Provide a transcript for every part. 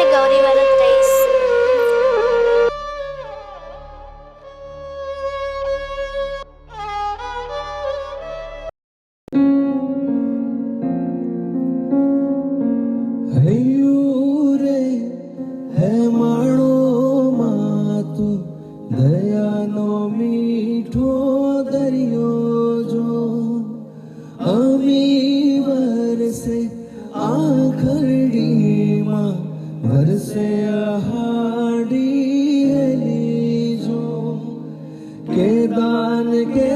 વર્ષે ગૌરી વ્રત રહીશ. હૈયુરે હે માણો માતું દયાનો મીઠો દરિયો જો અમી વરસે આખરડીમાં વરસે હાડી હેલી જો કે દાન કે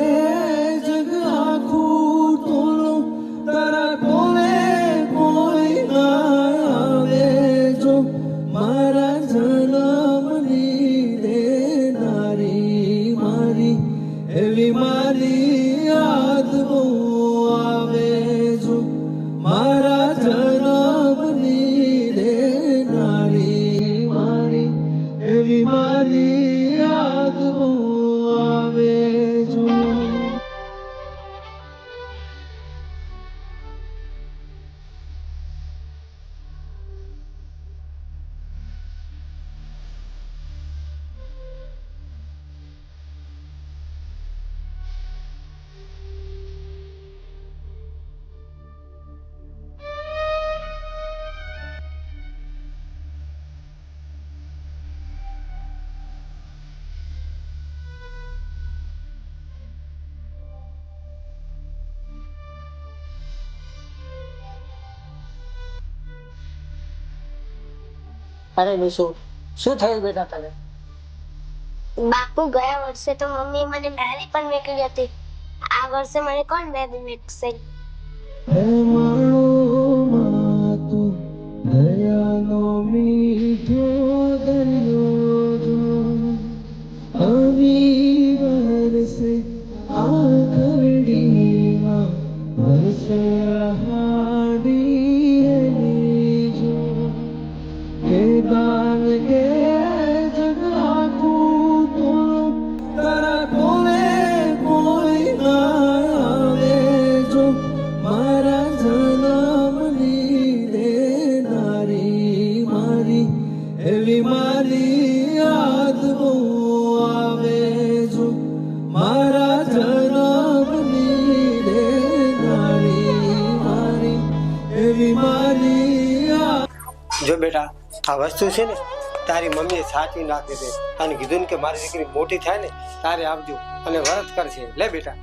જગ આખું તોલો તારા કોલે કોઈ ના આવે જો મારા જન્મની દેનારી મારી એવી મારી યાદ બહુ આવે જો મારા જન્મની દેનારી મારી એવી મારી યાદ બહુ આવે જો. અરે નિશુ, શું થયું બેટા તને? બાપુ, ગયા વર્ષે તો મમ્મી મને મહેંદી પણ મેકલી હતી. આ વર્ષે મને કોણ મહેંદી મેકશે? હે માણો માતું દયાનો મીઠો દરિયો જો આવી વરસે આખરડીમાં વરસે હાડી હેલી જો કે દાન કે જગ આખું તોલો તારા કોલે કોઈ ના આવે જો મારા જન્મની દેનારી મારી એવી મારી યાદ બહુ આવે જો મારા જન્મની દેનારી મારી એવી મારી યાદ. જો બેટા, આ વસ્તુ છે ને તારી મમ્મીએ સાચવી નાખી છે અને કીધું ને કે મારી દીકરી મોટી થાય ને તારે આપજો અને વ્રત કરશે. લે બેટા.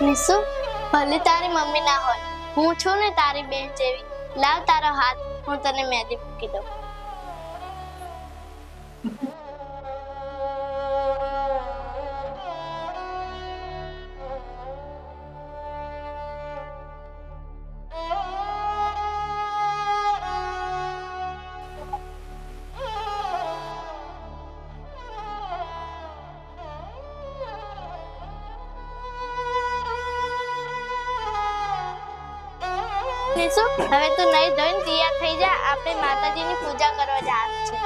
નિશુ, ભલે તારી મમ્મી ના હોય, હું છું ને તારી બેન જેવી. લાવ તારો હાથ, હું તને મહેંદી મૂકી દઉં. નિશુ, હવે તું નહીં ધોઈને તૈયાર થઈ જા, આપણે માતાજીની પૂજા કરવા જવાનું છે.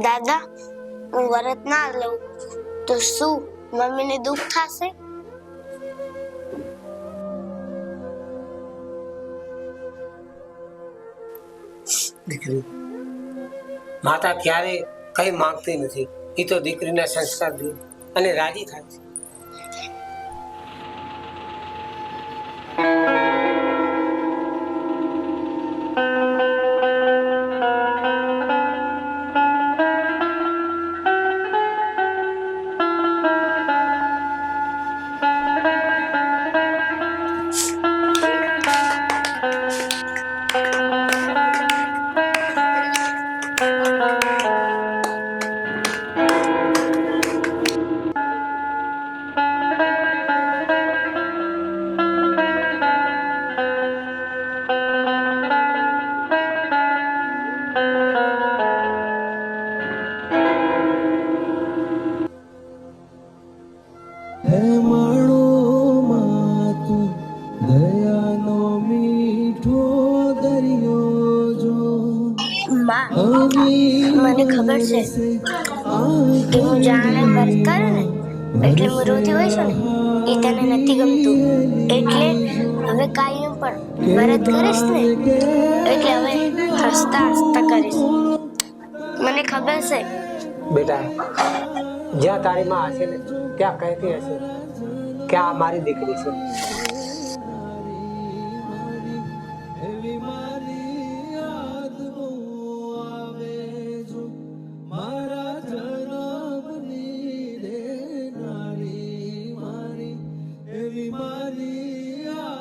દાદા, હું વ્રત ના લઉં તો શું મમ્મીને દુઃખ થશે? દીકરી, માતા ક્યારે કઈ માંગતી નથી. એ તો દીકરીના સંસ્કાર જોઈ અને રાજી થાય છે. હે માણો માતું દયાનો મીઠો દરિયો જો માં, મને ખબર છે કે હું જાણે વ્રત કરું ને એટલે હું રોતી હોય છું ને એ તને નથી ગમતું. એટલે હવે કાયમ પણ વ્રત કરીશ ને એટલે હવે હસતા હસતા કરીશ. મને ખબર છે. બેટા, જ્યાં તારી માં હશે ને ત્યાં કહેતી હશે કે આ મારી દીકરી છે.